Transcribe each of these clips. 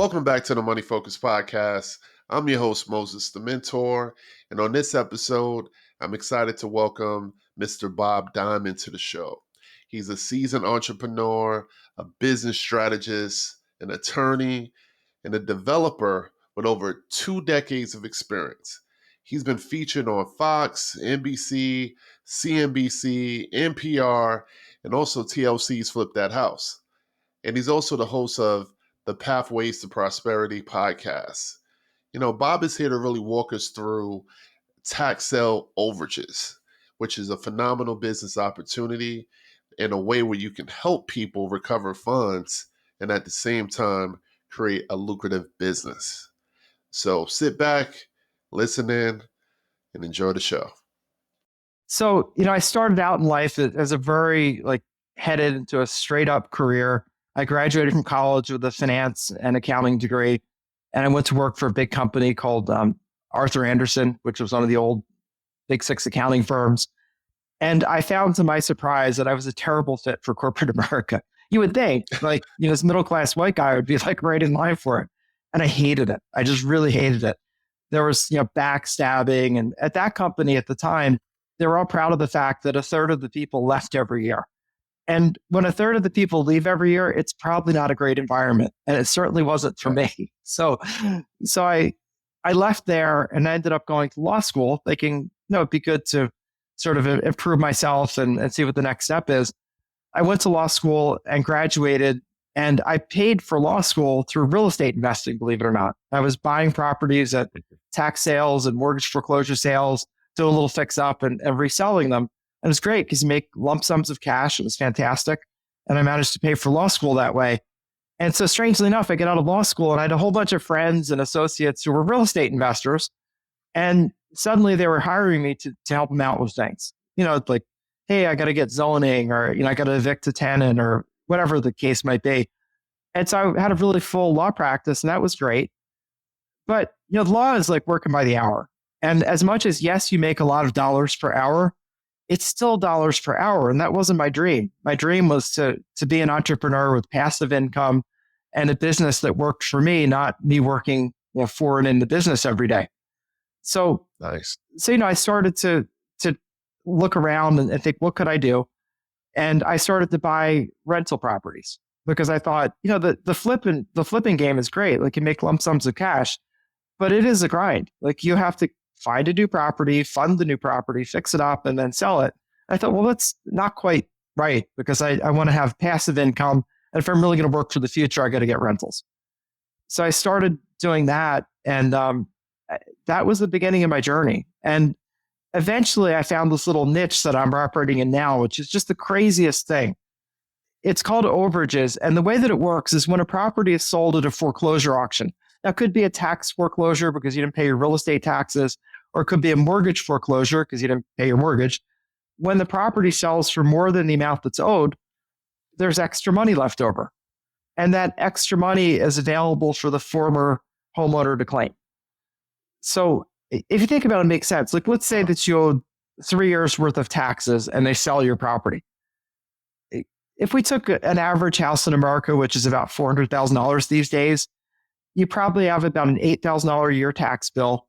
Welcome back to the Money Focus Podcast. I'm your host, Moses the Mentor. And on this episode, I'm excited to welcome Mr. Bob Diamond to the show. He's a seasoned entrepreneur, a business strategist, an attorney, and a developer with over 2 decades of experience. He's been featured on Fox, NBC, CNBC, NPR, and also TLC's Flip That House. And he's also the host of the Pathways to Prosperity podcast. Bob is here to really walk us through tax sale overages, which is a phenomenal business opportunity in a way where you can help people recover funds and at the same time create a lucrative business. So sit back, listen in, and enjoy the show. So, I started out in life as a very headed into a straight up career. I graduated from college with a finance and accounting degree, and I went to work for a big company called Arthur Andersen, which was one of the old Big Six accounting firms. And I found to my surprise that I was a terrible fit for corporate America. You would think this middle-class white guy would be right in line for it. And I hated it. I just really hated it. There was, backstabbing. And at that company at the time, they were all proud of the fact that a third of the people left every year. And when a third of the people leave every year, it's probably not a great environment. And it certainly wasn't for me. So I left there and I ended up going to law school thinking, it'd be good to sort of improve myself and see what the next step is. I went to law school and graduated, and I paid for law school through real estate investing, believe it or not. I was buying properties at tax sales and mortgage foreclosure sales, doing a little fix up and reselling them. And it was great because you make lump sums of cash. It was fantastic. And I managed to pay for law school that way. And so strangely enough, I get out of law school and I had a whole bunch of friends and associates who were real estate investors. And suddenly they were hiring me to help them out with things. Hey, I got to get zoning, or, I got to evict a tenant, or whatever the case might be. And so I had a really full law practice, and that was great. But, the law is like working by the hour. And as much as, yes, you make a lot of dollars per hour, it's still dollars per hour. And that wasn't my dream. My dream was to be an entrepreneur with passive income and a business that worked for me, not me working for and in the business every day. So, Nice. So, I started to look around and think, what could I do? And I started to buy rental properties because I thought, the flipping game is great. You make lump sums of cash, but it is a grind. You have to find a new property, fund the new property, fix it up, and then sell it. I thought, well, that's not quite right because I want to have passive income. And if I'm really going to work for the future, I got to get rentals. So I started doing that. And that was the beginning of my journey. And eventually I found this little niche that I'm operating in now, which is just the craziest thing. It's called overages. And the way that it works is when a property is sold at a foreclosure auction. Now, it could be a tax foreclosure because you didn't pay your real estate taxes, or it could be a mortgage foreclosure because you didn't pay your mortgage. When the property sells for more than the amount that's owed, there's extra money left over. And that extra money is available for the former homeowner to claim. So if you think about it, it makes sense. Let's say that you owe 3 years worth of taxes and they sell your property. If we took an average house in America, which is about $400,000 these days, you probably have about an $8,000 a year tax bill.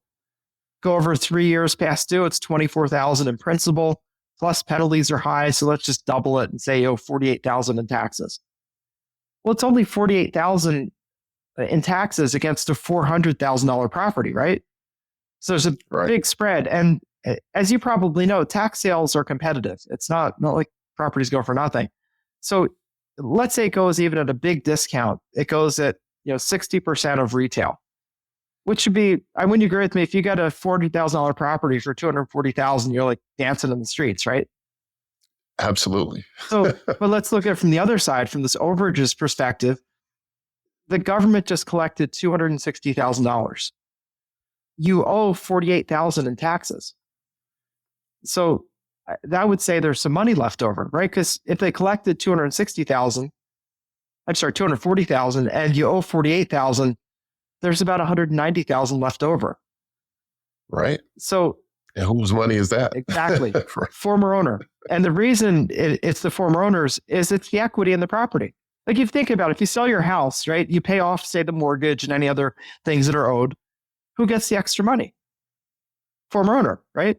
Go over 3 years past due, it's $24,000 in principal, plus penalties are high. So let's just double it and say you owe $48,000 in taxes. Well, it's only $48,000 in taxes against a $400,000 property, right? So there's a big spread. And as you probably know, tax sales are competitive. It's not like properties go for nothing. So let's say it goes even at a big discount. It goes at 60% of retail, which should be, I wouldn't agree with me. If you got a $40,000 property for $240,000, you're dancing in the streets, right? Absolutely. But let's look at it from the other side, from this overages perspective. The government just collected $260,000. You owe $48,000 in taxes. So that would say there's some money left over, right? Because if they collected $240,000 and you owe $48,000, there's about $190,000 left over. Right. So, and whose money is that? Exactly. Former owner. And the reason it's the former owners is it's the equity in the property. Like, if you think about it, if you sell your house, right, you pay off, say, the mortgage and any other things that are owed. Who gets the extra money? Former owner, right?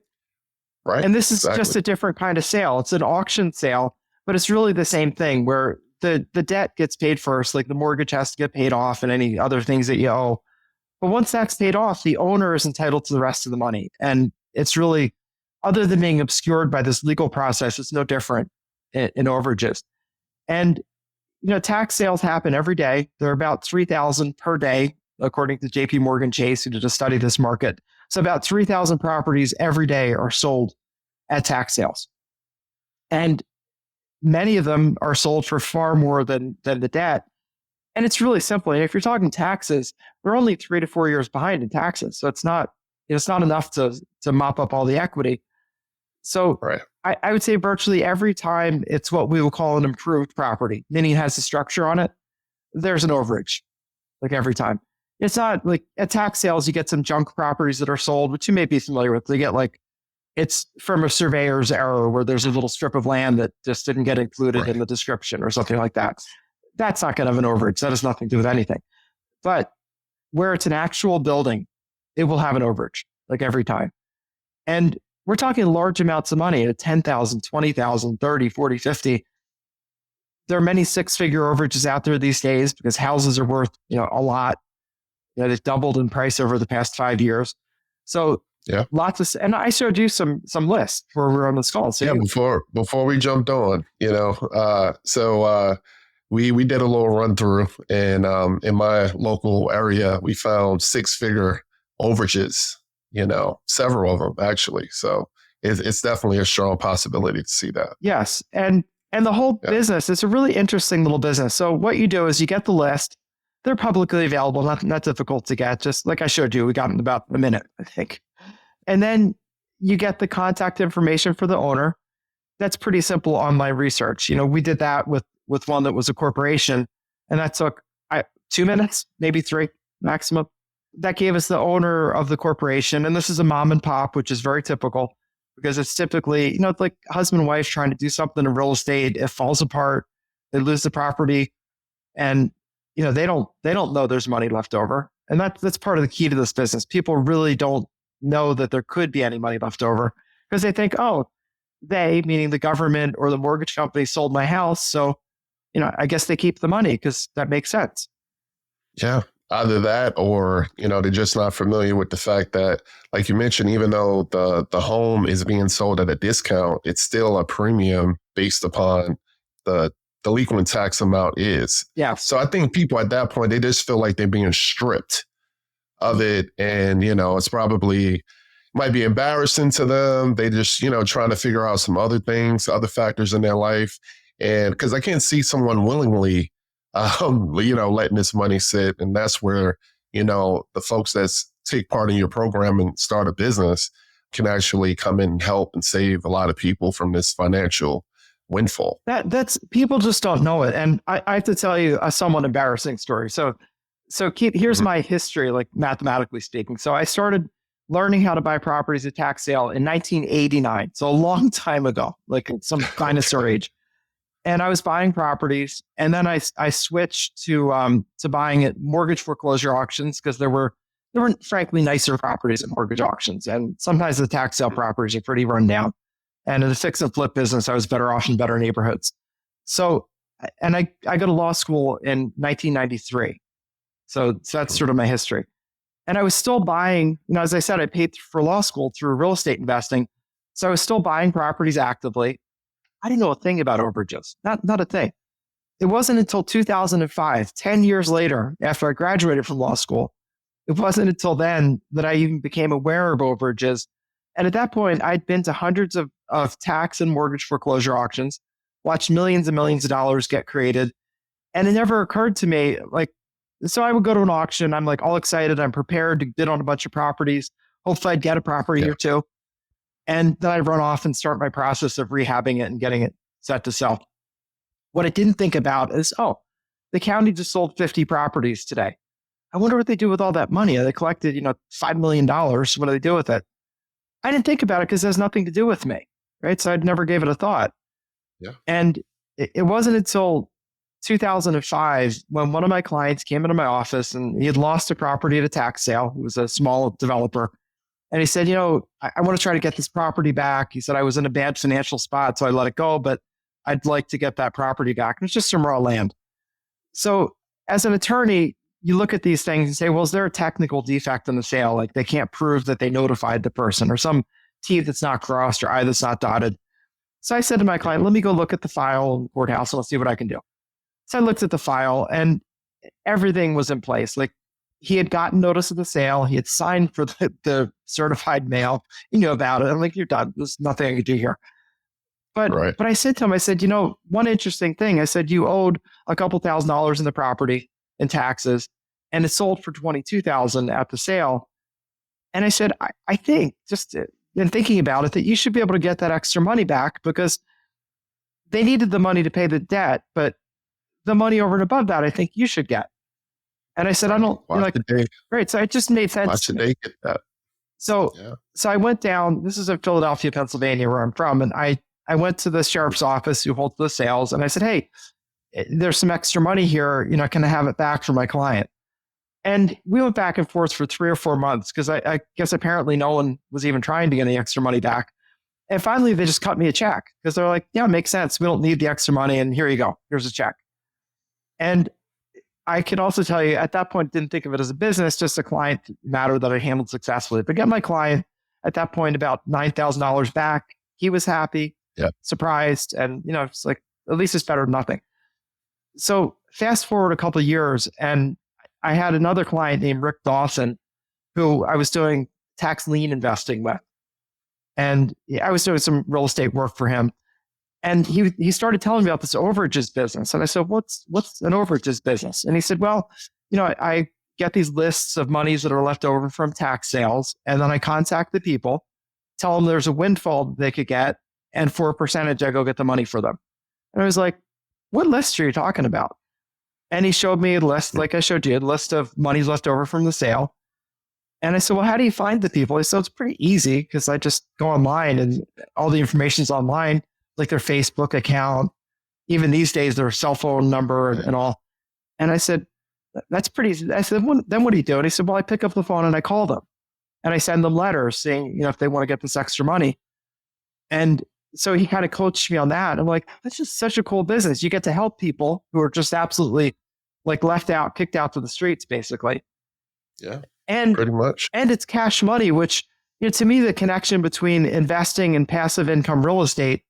Right. And this is Exactly. just a different kind of sale. It's an auction sale, but it's really the same thing where the debt gets paid first, like the mortgage has to get paid off and any other things that you owe. But once that's paid off, the owner is entitled to the rest of the money. And it's really, other than being obscured by this legal process, it's no different in overages. And, tax sales happen every day. There are about 3,000 per day, according to JP Morgan Chase, who did a study of this market. So about 3,000 properties every day are sold at tax sales. And many of them are sold for far more than the debt. And it's really simple. And if you're talking taxes, we're only 3 to 4 years behind in taxes. So it's not enough to mop up all the equity. So Right. I would say virtually every time it's what we will call an improved property, meaning it has a structure on it, there's an overage, like every time. It's not like at tax sales, you get some junk properties that are sold, which you may be familiar with. They get like, it's from a surveyor's error where there's a little strip of land that just didn't get included in Right. the description or something like that. That's not going to have an overage. That has nothing to do with anything. But where it's an actual building, it will have an overage, like every time. And we're talking large amounts of money at 10,000, 20,000, 30, 40, 50. There are many six-figure overages out there these days because houses are worth, a lot. They've doubled in price over the past 5 years. So Yeah. lots of, and I showed you some lists where we're on this call. So Yeah. Before we jumped on, we did a little run through, and in my local area, we found 6-figure overages. Several of them actually. So it's definitely a strong possibility to see that. yes, and the whole business, it's a really interesting little business. So what you do is you get the list. They're publicly available, not difficult to get. Just like I showed you, we got in about a minute, I think. And then you get the contact information for the owner. That's pretty simple online research. We did that with one that was a corporation, and that took 2 minutes, maybe three maximum. That gave us the owner of the corporation, and this is a mom and pop, which is very typical because it's typically, it's like husband and wife trying to do something in real estate. It falls apart. They lose the property, and they don't know there's money left over, and that's part of the key to this business. People really don't know that there could be any money left over because they think, oh, they, meaning the government or the mortgage company, sold my house, so I guess they keep the money because that makes sense. Yeah. Either that, or they're just not familiar with the fact that, like you mentioned, even though the home is being sold at a discount, it's still a premium based upon the delinquent tax amount is. Yes. So I think people at that point, they just feel like they're being stripped of it, and it's probably might be embarrassing to them. They just trying to figure out some other things, other factors in their life, and because I can't see someone willingly letting this money sit. And that's where, the folks that take part in your program and start a business can actually come in and help and save a lot of people from this financial windfall. That's people just don't know it. And I have to tell you a somewhat embarrassing story. So here's my history, like mathematically speaking. So I started learning how to buy properties at tax sale in 1989. So a long time ago, like some dinosaur age. And I was buying properties, and then I switched to buying at mortgage foreclosure auctions because there were frankly nicer properties at mortgage auctions, and sometimes the tax sale properties are pretty run down. And in the fix and flip business, I was better off in better neighborhoods. So, and I go to law school in 1993. So that's sort of my history. And I was still buying, as I said, I paid for law school through real estate investing. So I was still buying properties actively. I didn't know a thing about overages, not a thing. It wasn't until 2005, 10 years later, after I graduated from law school, it wasn't until then that I even became aware of overages. And at that point, I'd been to hundreds of tax and mortgage foreclosure auctions, watched millions and millions of dollars get created. And it never occurred to me, so I would go to an auction. I'm like all excited. I'm prepared to bid on a bunch of properties. Hopefully I'd get a property or two. And then I'd run off and start my process of rehabbing it and getting it set to sell. What I didn't think about is, the county just sold 50 properties today. I wonder what they do with all that money. They collected, $5 million. What do they do with it? I didn't think about it because it has nothing to do with me, right? So I'd never gave it a thought. Yeah. And it wasn't until 2005 when one of my clients came into my office and he had lost a property at a tax sale. He was a small developer. And he said, I want to try to get this property back. He said, I was in a bad financial spot, so I let it go, but I'd like to get that property back. And it's just some raw land. So as an attorney, you look at these things and say, well, is there a technical defect in the sale? Like they can't prove that they notified the person, or some T that's not crossed or I that's not dotted. So I said to my client, let me go look at the file in the courthouse and let's see what I can do. So I looked at the file and everything was in place. Like he had gotten notice of the sale. He had signed for the certified mail. You know about it. I'm like, you're done. There's nothing I can do here. But I said to him, I said, one interesting thing. I said, you owed a couple $1,000s in the property in taxes, and it sold for $22,000 at the sale. And I said, I think, just in thinking about it, that you should be able to get that extra money back because they needed the money to pay the debt, but the money over and above that, I think you should get. And I said, I don't like great. So it just made sense. Why should they get that? So I went down. This is in Philadelphia, Pennsylvania, where I'm from, and I went to the sheriff's office who holds the sales, and I said, hey, there's some extra money here. Can I have it back for my client? And we went back and forth for 3 or 4 months because I guess apparently no one was even trying to get any extra money back. And finally, they just cut me a check because they're like, yeah, it makes sense. We don't need the extra money, and here you go. Here's a check. And I can also tell you at that point, didn't think of it as a business, just a client matter that I handled successfully. But get my client at that point about $9,000 back. He was happy, surprised, and it's like, at least it's better than nothing. So fast forward a couple of years, and I had another client named Rick Dawson, who I was doing tax lien investing with. And I was doing some real estate work for him. And he started telling me about this overages business. And I said, what's an overages business? And he said, well, I get these lists of monies that are left over from tax sales. And then I contact the people, tell them there's a windfall they could get. And for a percentage, I go get the money for them. And I was like, what list are you talking about? And he showed me a list, like I showed you, a list of monies left over from the sale. And I said, well, how do you find the people? He said, it's pretty easy because I just go online and all the information's online, like their Facebook account, even these days, their cell phone number and all. And I said, that's pretty easy. I said, then what do you do? And he said, well, I pick up the phone and I call them and I send them letters saying, if they want to get this extra money. And so he kind of coached me on that. I'm like, that's just such a cool business. You get to help people who are just absolutely like left out, kicked out to the streets, basically. Yeah. And pretty much. And it's cash money, which, to me, the connection between investing in passive income real estate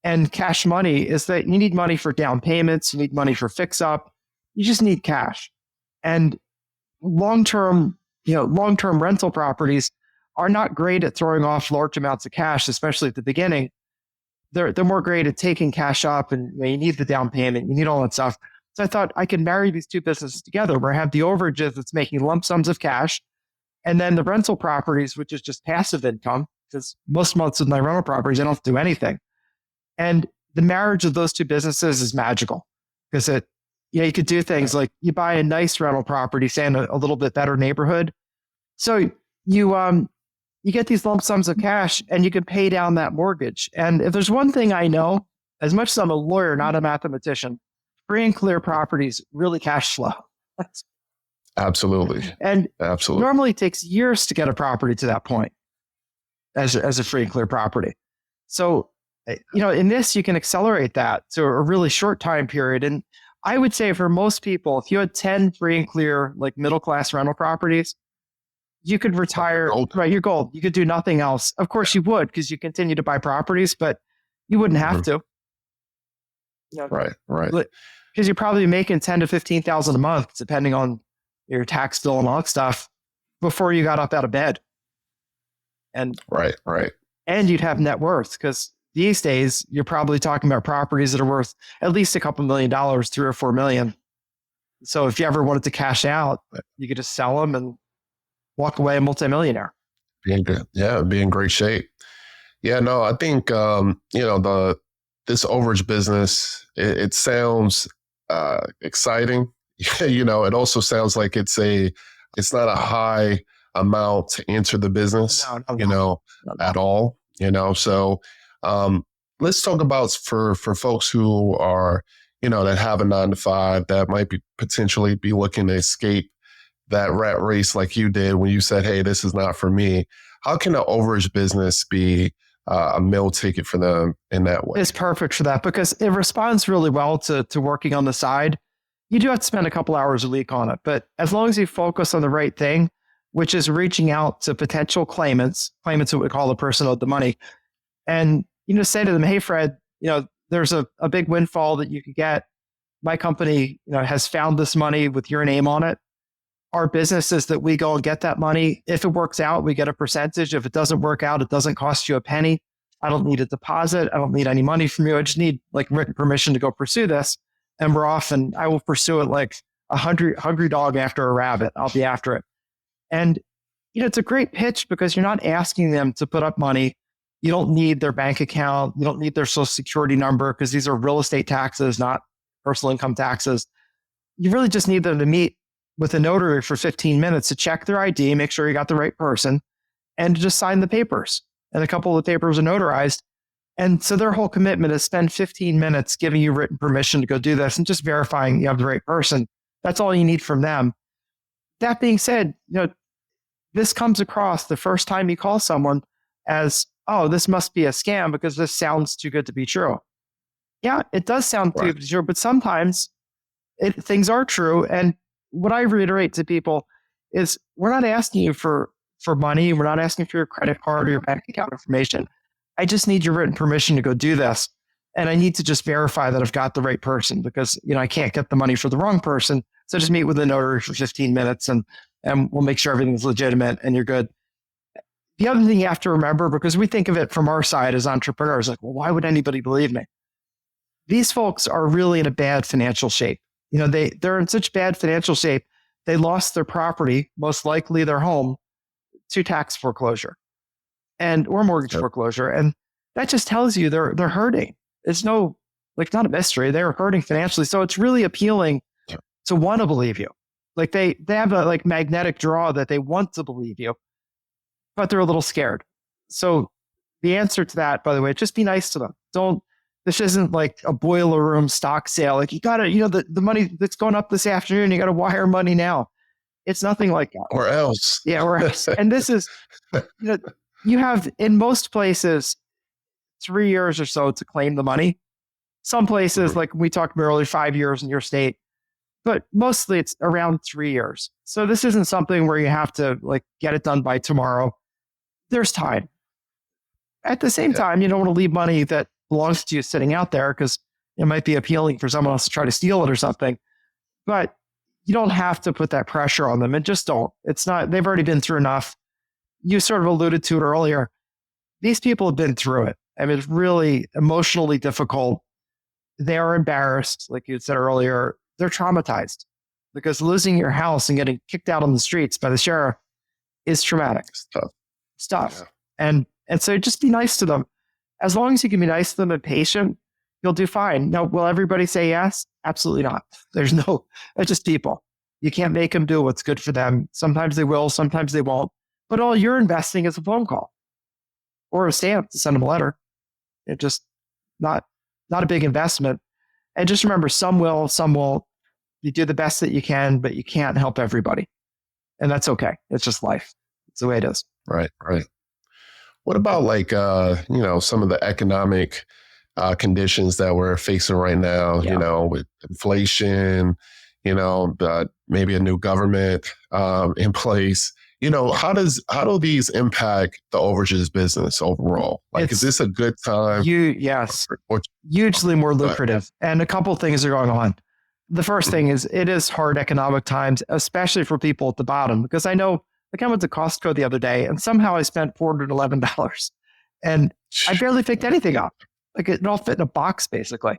and cash money is that you need money for down payments, you need money for fix up, you just need cash. And long-term rental properties are not great at throwing off large amounts of cash, especially at the beginning. They're more great at taking cash up, and you need the down payment, you need all that stuff. So I thought I could marry these two businesses together where I have the overages that's making lump sums of cash, and then the rental properties, which is just passive income, because most months with my rental properties, I don't have to do anything. And the marriage of those two businesses is magical because you could do things like you buy a nice rental property, say in a little bit better neighborhood. So you get these lump sums of cash and you can pay down that mortgage. And if there's one thing I know, as much as I'm a lawyer, not a mathematician, free and clear properties really cash flow. Absolutely. And absolutely. Normally it takes years to get a property to that point as a free and clear property. So, in this, you can accelerate that to a really short time period. And I would say for most people, if you had 10 free and clear, like middle-class rental properties, you could retire, right? You're gold. You could do nothing else. Of course you would, because you continue to buy properties, but you wouldn't have to. Right. Because you're probably making 10 to 15,000 a month, depending on your tax bill and all that stuff, before you got up out of bed. And right. And you'd have net worth, because these days you're probably talking about properties that are worth at least a couple $1 million, $3 or $4 million. So if you ever wanted to cash out, you could just sell them and walk away a multimillionaire. Be in great shape. Yeah, no, I think this overage business, it sounds exciting. It also sounds like it's not a high amount to enter the business, at all. So let's talk about for folks who are that have a 9 to 5 that might be potentially be looking to escape that rat race like you did when you said, hey, this is not for me. How can an overage business be a meal ticket for them in that way? It's perfect for that because it responds really well to working on the side. You do have to spend a couple hours a week on it, but as long as you focus on the right thing, which is reaching out to potential claimants who would call the person owed the money, and say to them, hey, Fred, there's a big windfall that you could get. My company, has found this money with your name on it. Our business is that we go and get that money. If it works out, we get a percentage. If it doesn't work out, it doesn't cost you a penny. I don't need a deposit. I don't need any money from you. I just need written permission to go pursue this. And we're off, and I will pursue it like a hungry dog after a rabbit. I'll be after it. And, it's a great pitch because you're not asking them to put up money. You don't need their bank account. You don't need their social security number because these are real estate taxes, not personal income taxes. You really just need them to meet with a notary for 15 minutes to check their ID, make sure you got the right person, and to just sign the papers. And a couple of the papers are notarized. And so their whole commitment is spend 15 minutes giving you written permission to go do this and just verifying you have the right person. That's all you need from them. That being said, this comes across the first time you call someone as, oh, this must be a scam because this sounds too good to be true. Yeah, it does sound too good to be true, but sometimes things are true. And what I reiterate to people is we're not asking you for money. We're not asking for your credit card or your bank account information. I just need your written permission to go do this. And I need to just verify that I've got the right person because, I can't get the money for the wrong person. So just meet with the notary for 15 minutes and we'll make sure everything's legitimate and you're good. The other thing you have to remember, because we think of it from our side as entrepreneurs, like, well, why would anybody believe me? These folks are really in a bad financial shape. They're in such bad financial shape. They lost their property, most likely their home, to tax foreclosure or mortgage foreclosure. And that just tells you they're hurting. It's not a mystery. They're hurting financially. So it's really appealing to want to believe you. They have a magnetic draw that they want to believe you, but they're a little scared. So the answer to that, by the way, just be nice to them. This isn't like a boiler room stock sale. You got to, the money that's going up this afternoon, you got to wire money now. It's nothing like that. Or else. Yeah, or else. And this is, you have in most places 3 years or so to claim the money. Some places, like we talked about earlier, 5 years in your state, but mostly it's around 3 years. So this isn't something where you have to get it done by tomorrow. There's time. At the same time, you don't want to leave money that belongs to you sitting out there because it might be appealing for someone else to try to steal it or something. But you don't have to put that pressure on them, and just don't. It's not, they've already been through enough. You sort of alluded to it earlier. These people have been through it. I mean, it's really emotionally difficult. They are embarrassed, like you said earlier. They're traumatized because losing your house and getting kicked out on the streets by the sheriff is traumatic stuff. Yeah. And so just be nice to them. As long as you can be nice to them and patient, you'll do fine. Now, will everybody say yes? Absolutely not. It's just people. You can't make them do what's good for them. Sometimes they will, sometimes they won't. But all you're investing is a phone call or a stamp to send them a letter. It's just not a big investment. And just remember, some will, some won't. You do the best that you can, but you can't help everybody. And that's okay. It's just life. It's the way it is. Right. What about some of the economic conditions that we're facing right now, with inflation, maybe a new government in place? How do these impact the overages business overall? Is this a good time? Yes, hugely more lucrative. And a couple of things are going on. The first thing is it is hard economic times, especially for people at the bottom, because I know I went to Costco the other day and somehow I spent $411 and I barely picked anything up. It all fit in a box basically.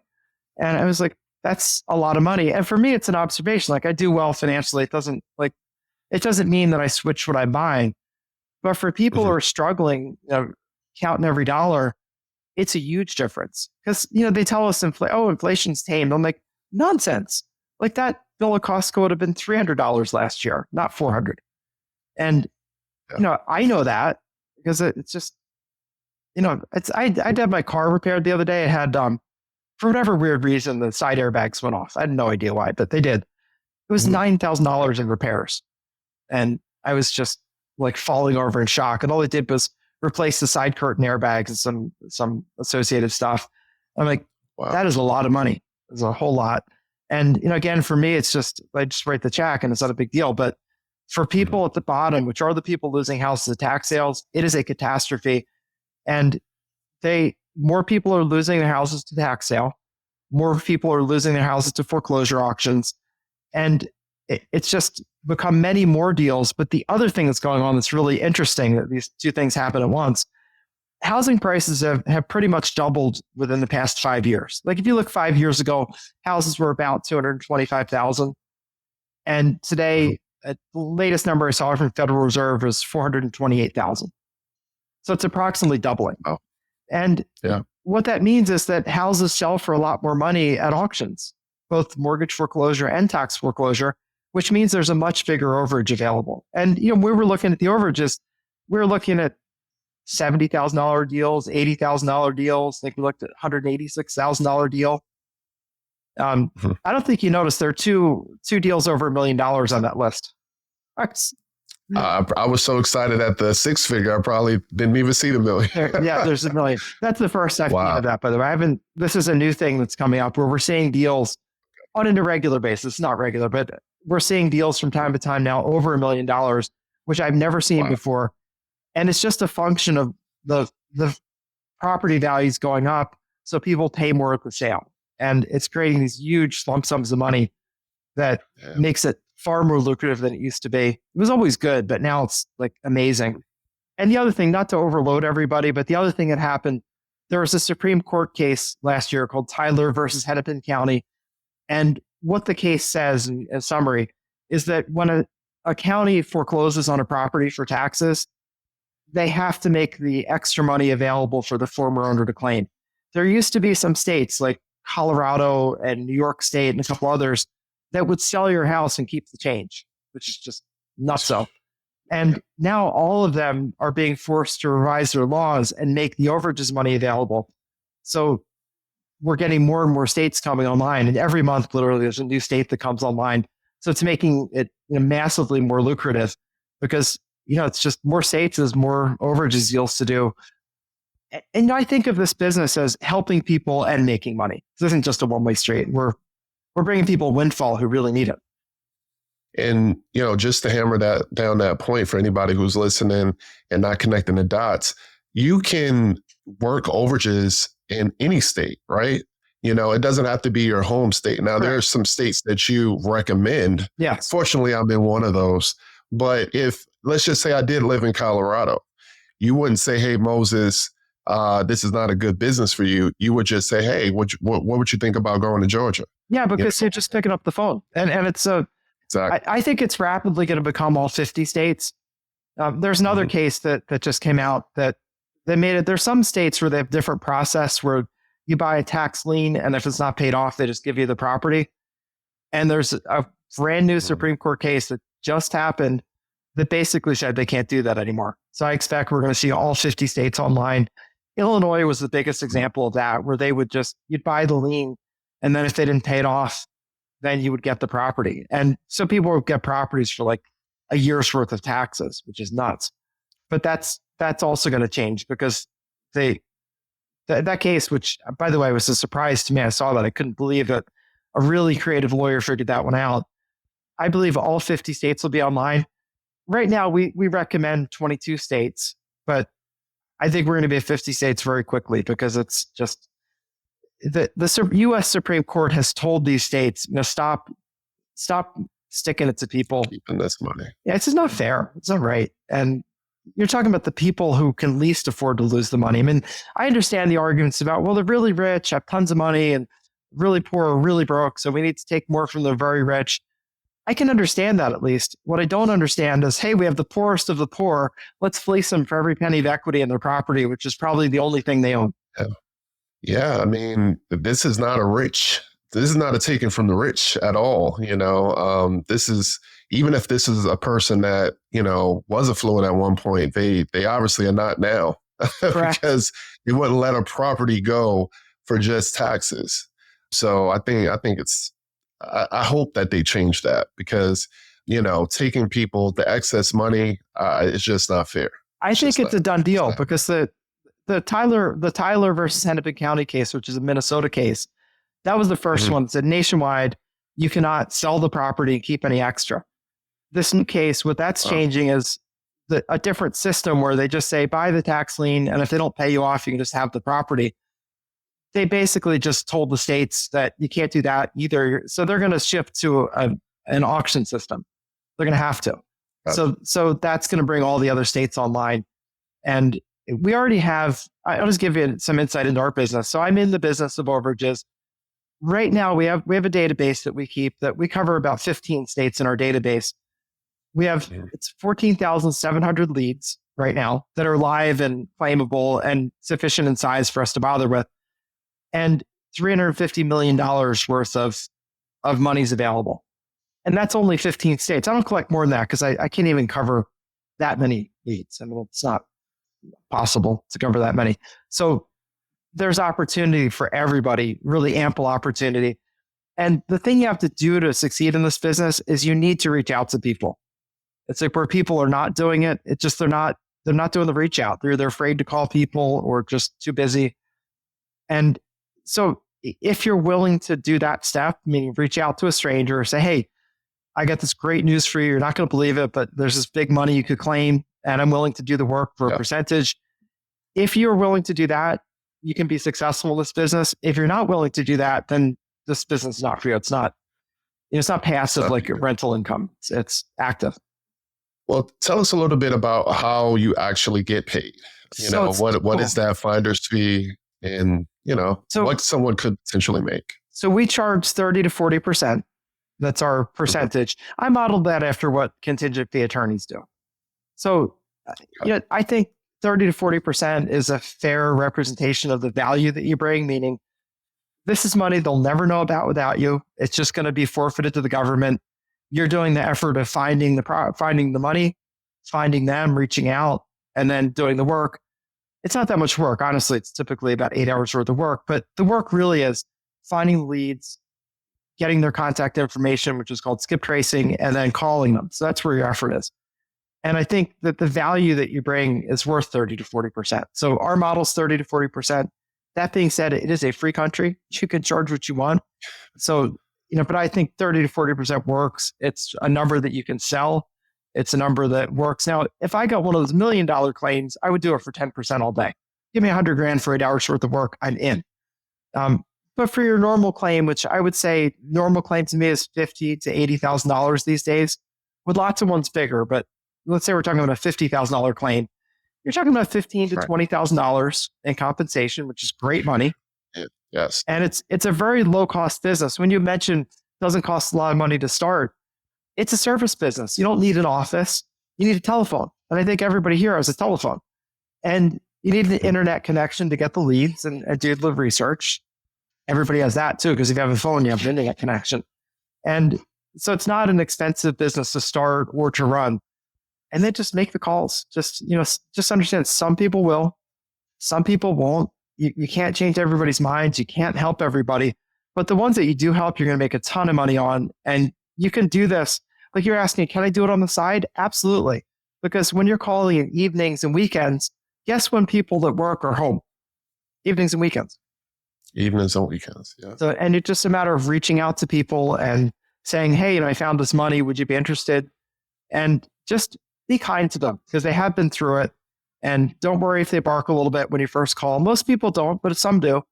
And I was like, that's a lot of money. And for me, it's an observation. I do well financially. It doesn't mean that I switch what I'm buying. But for people who are struggling, counting every dollar, it's a huge difference. Because, they tell us inflation's tamed. I'm like, nonsense. That bill at Costco would have been $300 last year, not $400. And, I know that because it's just, I had my car repaired the other day. It had for whatever weird reason, the side airbags went off. I had no idea why, but they did. It was Mhm. $9,000 in repairs. And I was just like falling over in shock. And all it did was replace the side curtain airbags and some associated stuff. I'm like, Wow. that is a lot of money. It's a whole lot. And again, for me, it's just I just write the check and it's not a big deal. But for people at the bottom, which are the people losing houses at tax sales, it is a catastrophe. And more people are losing their houses to tax sale. More people are losing their houses to foreclosure auctions. And it's just become many more deals. But the other thing that's going on that's really interesting, that these two things happen at once, housing prices have pretty much doubled within the past 5 years. Like if you look 5 years ago, houses were about 225,000. And today, the latest number I saw from Federal Reserve is 428,000. So it's approximately doubling. Oh. And what that means is that houses sell for a lot more money at auctions, both mortgage foreclosure and tax foreclosure, which means there's a much bigger overage available. And we were looking at the overages, we were looking at $70,000 deals, $80,000 deals. I think we looked at $186,000 deal. I don't think you noticed there are two deals over $1 million on that list. I was so excited at the six figure, I probably didn't even see the million. There's $1 million. That's the first I've seen of that, by the way. This is a new thing that's coming up where we're seeing deals on an irregular basis, not regular, but we're seeing deals from time to time now over $1 million, which I've never seen before. And it's just a function of the property values going up, so people pay more at the sale. And it's creating these huge lump sums of money that makes it far more lucrative than it used to be. It was always good, but now it's like amazing. And the other thing, not to overload everybody, but the other thing that happened, there was a Supreme Court case last year called Tyler versus Hennepin County. And what the case says in summary is that when a county forecloses on a property for taxes, they have to make the extra money available for the former owner to claim. There used to be some states like Colorado and New York State and a couple others that would sell your house and keep the change, which is just nuts. So, and now all of them are being forced to revise their laws and make the overages money available. So we're getting more and more states coming online, and every month, literally, there's a new state that comes online. So it's making it massively more lucrative because it's just more states, there's more overages deals to do. And I think of this business as helping people and making money. This isn't just a one-way street. We're bringing people windfall who really need it. And, just to hammer that point for anybody who's listening and not connecting the dots, you can work overages in any state, right? It doesn't have to be your home state. Now, there are some states that you recommend. Yeah. Fortunately, I'm in one of those. But let's just say I did live in Colorado, you wouldn't say, hey, Moses, this is not a good business for you. You would just say, hey, what would you think about going to Georgia? Yeah, because you're just picking up the phone. And it's exactly. I think it's rapidly going to become all 50 states. There's another case that just came out that they made it. There's some states where they have different process where you buy a tax lien, and if it's not paid off, they just give you the property. And there's a brand new Supreme Court case that just happened that basically said they can't do that anymore. So I expect we're going to see all 50 states online. Illinois was the biggest example of that, where they would you'd buy the lien, and then if they didn't pay it off, then you would get the property. And so people would get properties for like a year's worth of taxes, which is nuts. But that's also going to change because that case, which by the way was a surprise to me, I saw that, I couldn't believe that a really creative lawyer figured that one out. I believe all 50 states will be online. Right now, we recommend 22 states, but I think we're going to be at 50 states very quickly because it's just the U.S. Supreme Court has told these states, stop sticking it to people. Keeping this money. Yeah, it's just not fair. It's not right. And you're talking about the people who can least afford to lose the money. I mean, I understand the arguments about, well, they're really rich, have tons of money, and really poor or really broke, so we need to take more from the very rich. I can understand that at least. What I don't understand is, hey, we have the poorest of the poor. Let's fleece them for every penny of equity in their property, which is probably the only thing they own. Yeah, I mean, this is not a taking from the rich at all. This is, even if this is a person that, was affluent at one point, they obviously are not now because they wouldn't let a property go for just taxes. So I think I hope that they change that because, taking people the excess money is just not fair. I It's think just it's not. a done It's deal not. because the Tyler versus Hennepin County case, which is a Minnesota case, that was the first Mhm. one that said nationwide you cannot sell the property and keep any extra. This new case, what that's Wow. changing is a different system where they just say buy the tax lien, and if they don't pay you off, you can just have the property. They basically just told the states that you can't do that either. So they're going to shift to an auction system. They're going to have to. Gotcha. So that's going to bring all the other states online. And we already have, I'll just give you some insight into our business. So I'm in the business of overages. Right now, we have a database that we keep that we cover about 15 states in our database. We have, Mhm. it's 14,700 leads right now that are live and claimable and sufficient in size for us to bother with. And $350 million worth of money's available. And that's only 15 states. I don't collect more than that because I can't even cover that many leads. I mean, it's not possible to cover that many. So there's opportunity for everybody, really ample opportunity. And the thing you have to do to succeed in this business is you need to reach out to people. It's like where people are not doing it. It's just they're not doing the reach out. They're afraid to call people or just too busy. And so if you're willing to do that step, meaning reach out to a stranger or say, hey, I got this great news for you. You're not going to believe it, but there's this big money you could claim, and I'm willing to do the work for a Yeah. percentage. If you're willing to do that, you can be successful in this business. If you're not willing to do that, then this business is not for you. It's not passive like your Definitely. rental income. It's active. Well, tell us a little bit about how you actually get paid. So it's What cool. is that finder's fee, and So what someone could potentially make. so we charge 30 to 40%. That's our Mhm. percentage. I modeled that after what contingent fee attorneys do. So, I think 30 to 40% is a fair representation of the value that you bring, meaning this is money they'll never know about without you. It's just going to be forfeited to the government. You're doing the effort of finding the money, finding them, reaching out, and then doing the work. It's not that much work. Honestly, it's typically about 8 hours worth of work, but the work really is finding leads, getting their contact information, which is called skip tracing, and then calling them. So that's where your effort is. And I think that the value that you bring is worth 30 to 40%. So our model's 30 to 40%. That being said, it is a free country. You can charge what you want. So, but I think 30 to 40% works. It's a number that you can sell. It's a number that works. Now, if I got one of those $1 million claims, I would do it for 10% all day. Give me 100 grand for 8 hours worth of work. I'm in. But for your normal claim, which I would say normal claim to me is $50,000 to $80,000 these days, with lots of ones bigger. But let's say we're talking about a $50,000 claim. You're talking about $15,000 to Right. $20,000 in compensation, which is great money. Yeah. Yes. And it's a very low cost business. When you mention it doesn't cost a lot of money to start, it's a service business. You don't need an office. You need a telephone. And I think everybody here has a telephone. And you need an internet connection to get the leads and do the research. Everybody has that too, because if you have a phone, you have an internet connection. And so it's not an expensive business to start or to run. And then just make the calls. Just understand some people will, some people won't. You can't change everybody's minds. You can't help everybody. But the ones that you do help, you're going to make a ton of money on. And you can do this. Like you're asking, can I do it on the side? Absolutely. Because when you're calling in evenings and weekends, guess when people that work are home? Evenings and weekends. Evenings and weekends. Yeah. So, and it's just a matter of reaching out to people and saying, hey, I found this money. Would you be interested? And just be kind to them because they have been through it. And don't worry if they bark a little bit when you first call. Most people don't, but some do.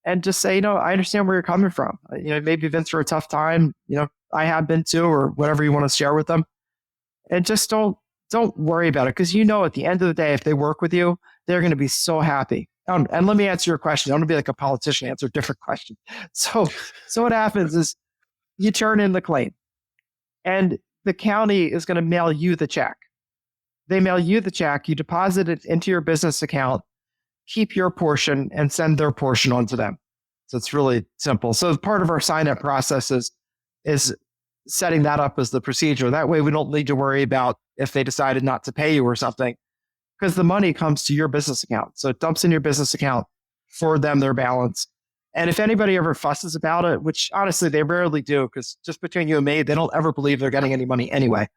And just say, I understand where you're coming from. Maybe you've been through a tough time. I have been too, or whatever you want to share with them. And just don't worry about it because at the end of the day, if they work with you, they're going to be so happy. And let me answer your question. I'm going to be like a politician, answer a different question. So what happens is you turn in the claim and the county is going to mail you the check. They mail you the check, you deposit it into your business account, keep your portion and send their portion onto them. So it's really simple. So part of our sign-up process is setting that up as the procedure. That way we don't need to worry about if they decided not to pay you or something, because the money comes to your business account. So it dumps in your business account for them, their balance. And if anybody ever fusses about it, which honestly they rarely do, because just between you and me, they don't ever believe they're getting any money anyway.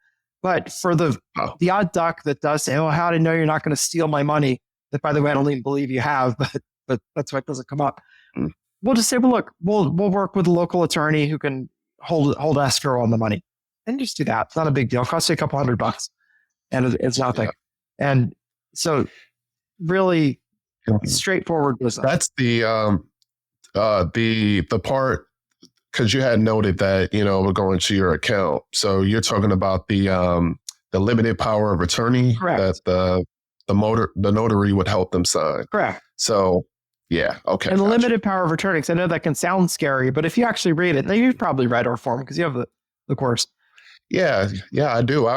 But for Oh, the odd duck that does say, "Oh, how do I know you're not going to steal my money?" That, by the way, I don't even believe you have, but that's why it doesn't come up. mm, We'll just say, "Well, look, we'll work with a local attorney who can hold escrow on the money, and just do that. It's not a big deal. It costs you a couple $100, and it's nothing." yeah. And so, really straightforward business. That's the part, because you had noted that, we're going to your account. So you're talking about the limited power of attorney Correct. that the notary would help them sign. Correct. So yeah, okay, And the gotcha. limited power of attorney, because I know that can sound scary, but if you actually read it, you've probably read our form because you have the course. Yeah, I do.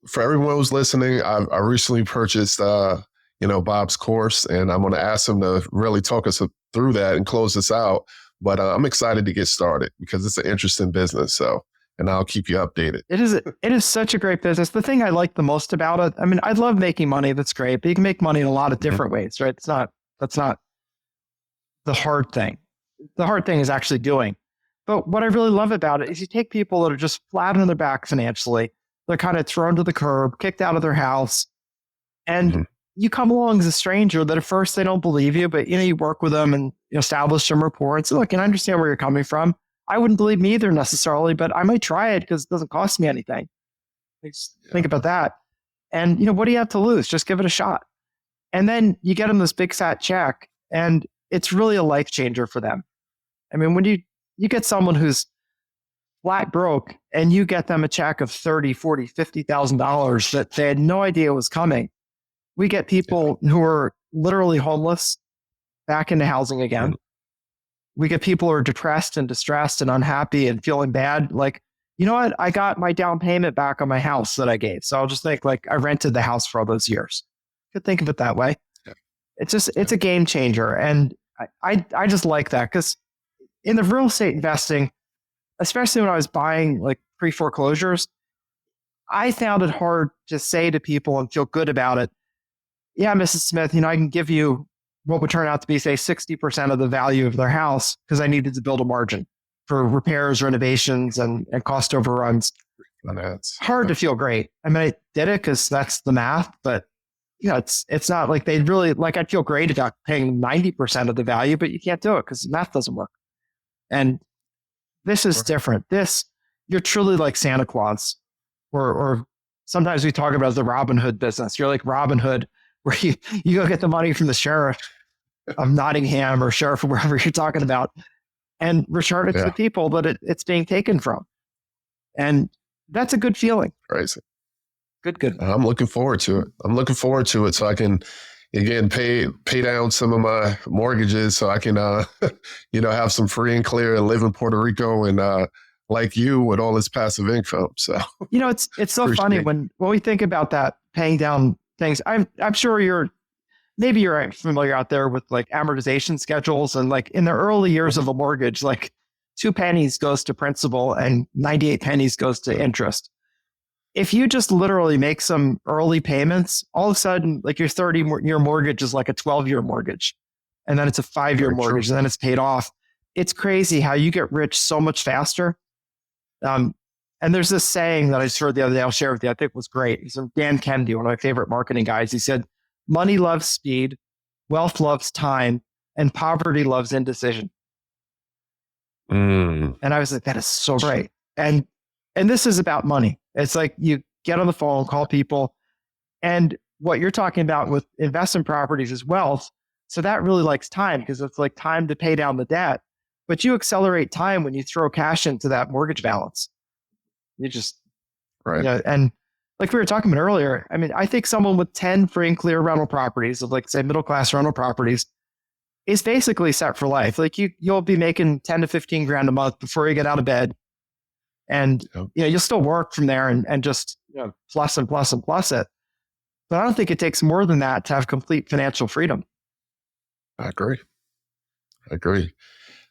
For everyone who's listening, I recently purchased Bob's course, and I'm going to ask him to really talk us through that and close this out. But I'm excited to get started because it's an interesting business. So, and I'll keep you updated. It is such a great business. The thing I like the most about it, I mean, I love making money. That's great, but you can make money in a lot of different ways, right? That's not the hard thing. The hard thing is actually doing. But what I really love about it is you take people that are just flat on their back financially. They're kind of thrown to the curb, kicked out of their house, and Mhm. you come along as a stranger that at first they don't believe you, but you work with them and establish some rapport and say, look, and I understand where you're coming from. I wouldn't believe me either necessarily, but I might try it because it doesn't cost me anything. Think about that. And what do you have to lose? Just give it a shot. And then you get them this big fat check, and it's really a life changer for them. I mean, when you get someone who's flat broke and you get them a check of 30, 40, $50,000 that they had no idea was coming. We get people who are literally homeless back into housing again. Mhm. We get people who are depressed and distressed and unhappy and feeling bad. Like, you know what? I got my down payment back on my house that I gave. So I'll just think like I rented the house for all those years. Could think of it that way. Yeah. It's a game changer. And I just like that because in the real estate investing, especially when I was buying like pre foreclosures, I found it hard to say to people and feel good about it. Yeah, Mrs. Smith, I can give you what would turn out to be, say, 60% of the value of their house because I needed to build a margin for repairs, renovations, and cost overruns. That's Hard to feel great. I mean, I did it because that's the math, but it's not like they'd really like. I'd feel great about paying 90% of the value, but you can't do it because the math doesn't work. And this is different. You're truly like Santa Claus, or sometimes we talk about the Robin Hood business. You're like Robin Hood, where you go get the money from the sheriff of Nottingham or sheriff or wherever you're talking about, and return it to the people that it's being taken from. And that's a good feeling. crazy. Good. I'm looking forward to it. So I can again pay down some of my mortgages, so I can have some free and clear and live in Puerto Rico and like you with all this passive income. So it's so funny when we think about that, paying down things. I'm sure you're familiar out there with like amortization schedules, and like in the early years of a mortgage, like 2 pennies goes to principal and 98 pennies goes to interest. If you just literally make some early payments, all of a sudden, like your 30-year mortgage is like a 12-year mortgage. And then it's a 5-year mortgage, and then it's paid off. It's crazy how you get rich so much faster. And there's this saying that I just heard the other day, I'll share with you. I think it was great. It's from Dan Kennedy, one of my favorite marketing guys. He said, money loves speed, wealth loves time, and poverty loves indecision. And I was like, that is so great. And this is about money. It's like you get on the phone, call people, and what you're talking about with investment properties is wealth. So that really likes time because it's like time to pay down the debt. But you accelerate time when you throw cash into that mortgage balance. You just, and like we were talking about earlier, I mean, I think someone with 10 free and clear rental properties of like, say, middle-class rental properties is basically set for life. Like you'll be making 10 to 15 grand a month before you get out of bed. And you'll still work from there and just plus and plus and plus it. But I don't think it takes more than that to have complete financial freedom. I agree.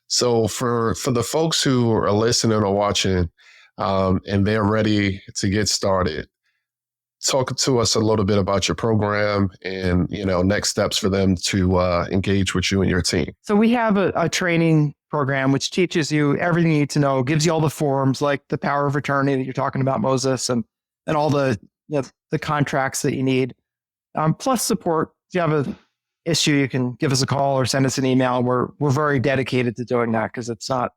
So for the folks who are listening or watching, and they're ready to get started, talk to us a little bit about your program and, next steps for them to engage with you and your team. So we have a training program which teaches you everything you need to know, gives you all the forms like the power of attorney that you're talking about, Moses, and all the the contracts that you need. Plus support. If you have an issue, you can give us a call or send us an email. We're very dedicated to doing that because it's not.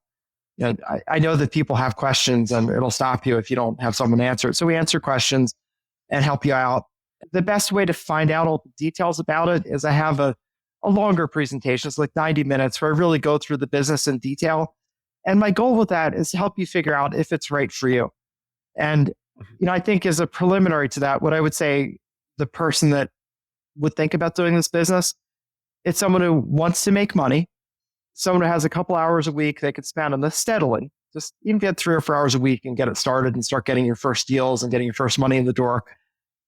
I know that people have questions and it'll stop you if you don't have someone to answer it. So we answer questions and help you out. The best way to find out all the details about it is I have a longer presentation. It's like 90 minutes where I really go through the business in detail. And my goal with that is to help you figure out if it's right for you. And, I think as a preliminary to that, what I would say the person that would think about doing this business, it's someone who wants to make money, someone who has a couple hours a week they could spend on this steadily. Just even get 3 or 4 hours a week and get it started and start getting your first deals and getting your first money in the door.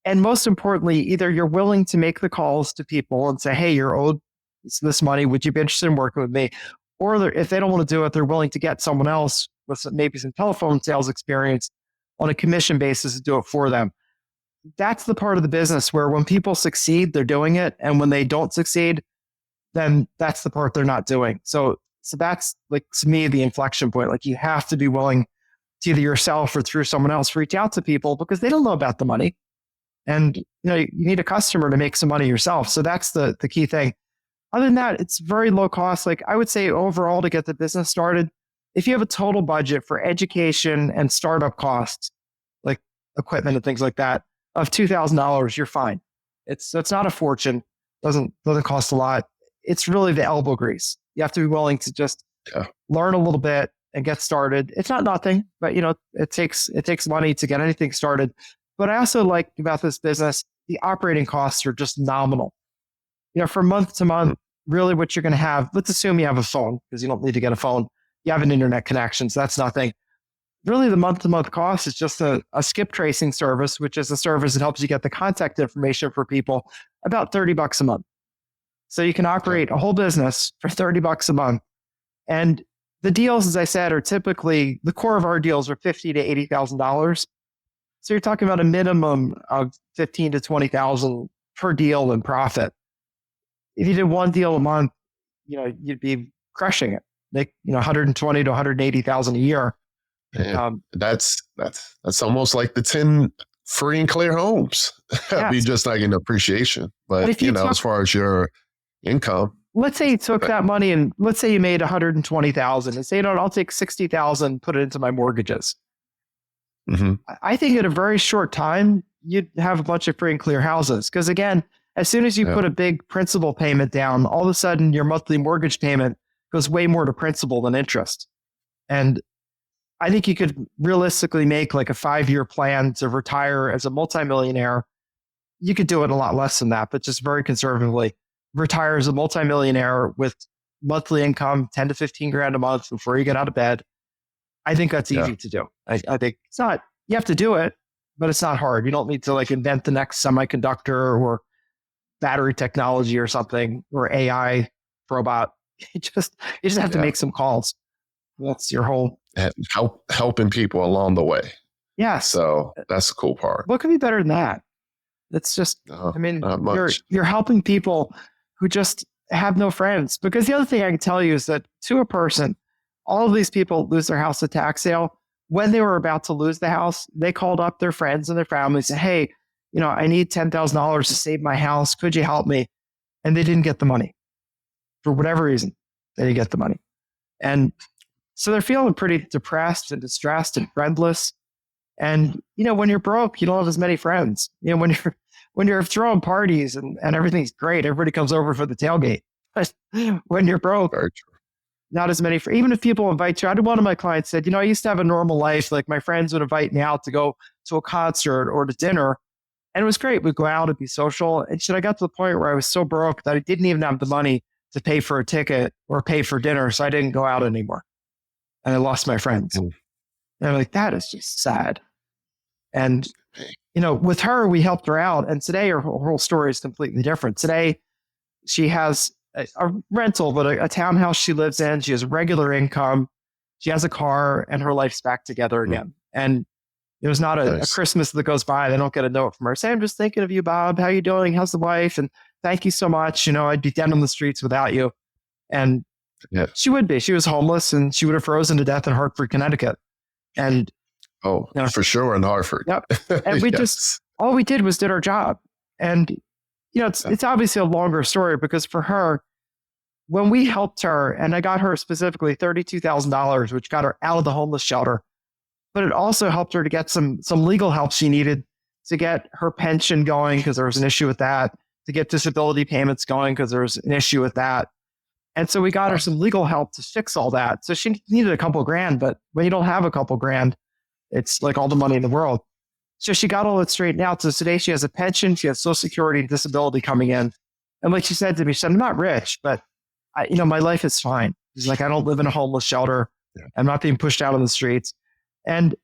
And most importantly, either you're willing to make the calls to people and say, hey, you're owed this money. Would you be interested in working with me? Or if they don't want to do it, they're willing to get someone else with maybe some telephone sales experience on a commission basis to do it for them. That's the part of the business where when people succeed, they're doing it. And when they don't succeed, then that's the part they're not doing. So that's like, to me, the inflection point. Like you have to be willing to either yourself or through someone else reach out to people because they don't know about the money. And you need a customer to make some money yourself. So that's the key thing. Other than that, it's very low cost. Like I would say overall to get the business started, if you have a total budget for education and startup costs, like equipment and things like that, of $2,000, you're fine. It's not a fortune. Doesn't cost a lot. It's really the elbow grease. You have to be willing to just learn a little bit and get started. It's not nothing, but it takes money to get anything started. But I also like about this business, the operating costs are just nominal. From month to month, really what you're going to have, let's assume you have a phone because you don't need to get a phone. You have an internet connection, so that's nothing. Really, the month-to-month cost is just a skip tracing service, which is a service that helps you get the contact information for people, about $30 a month. So you can operate a whole business for $30 a month. And the deals, as I said, are typically, the core of our deals are $50,000 to $80,000. So you're talking about a minimum of $15,000 to $20,000 per deal in profit. If you did one deal a month, you'd be crushing it. Like, $120,000 to $180,000 a year. That's almost like the 10 free and clear homes. Yeah. Be just like an appreciation. But if you took, as far as your income, let's say you took that money and let's say you made $120,000 and say, I'll take $60,000, put it into my mortgages. Mm-hmm. I think in a very short time, you'd have a bunch of free and clear houses. Because again, as soon as you put a big principal payment down, all of a sudden your monthly mortgage payment goes way more to principal than interest. And I think you could realistically make like a 5-year plan to retire as a multimillionaire. You could do it a lot less than that, but just very conservatively retire as a multimillionaire with monthly income, 10 to 15 grand a month before you get out of bed. I think that's easy to do. I think it's not, you have to do it, but it's not hard. You don't need to like invent the next semiconductor or battery technology or something or AI robot. You just have to make some calls. That's your whole helping people along the way. Yeah. So that's the cool part. What could be better than that? It's just, you're helping people who just have no friends. Because the other thing I can tell you is that to a person, all of these people lose their house at tax sale. When they were about to lose the house, they called up their friends and their family and said, hey, I need $10,000 to save my house. Could you help me? And they didn't get the money. For whatever reason, they didn't get the money. And so they're feeling pretty depressed and distressed and friendless. And, when you're broke, you don't have as many friends. When you're throwing parties and everything's great, everybody comes over for the tailgate. But when you're broke, not as many, even if people invite you. I had one of my clients said, I used to have a normal life. Like my friends would invite me out to go to a concert or to dinner. And it was great. We'd go out and be social. And I got to the point where I was so broke that I didn't even have the money to pay for a ticket or pay for dinner. So I didn't go out anymore. And I lost my friends. And I'm like, that is just sad. And, with her, we helped her out. And today her whole story is completely different. Today, she has a rental, but a townhouse she lives in. She has regular income. She has a car and her life's back together again. And There's not a Nice. Christmas that goes by. They don't get a note from her. Say, I'm just thinking of you, Bob. How you doing? How's the wife? And thank you so much. I'd be dead on the streets without you. And Yeah. she would be. She was homeless and she would have frozen to death in Hartford, Connecticut. And Oh, for sure in Hartford. yep. And we just, Yes. all we did was did our job. And, it's obviously a longer story because for her, when we helped her, and I got her specifically $32,000, which got her out of the homeless shelter, but it also helped her to get some legal help she needed to get her pension going because there was an issue with that, to get disability payments going because there was an issue with that. And so we got her some legal help to fix all that. So she needed a couple grand, but when you don't have a couple grand, it's like all the money in the world. So she got all that straightened out. So today she has a pension, she has Social Security and disability coming in. And like she said to me, she said, I'm not rich, but my life is fine. She's like, I don't live in a homeless shelter. Yeah. I'm not being pushed out on the streets. And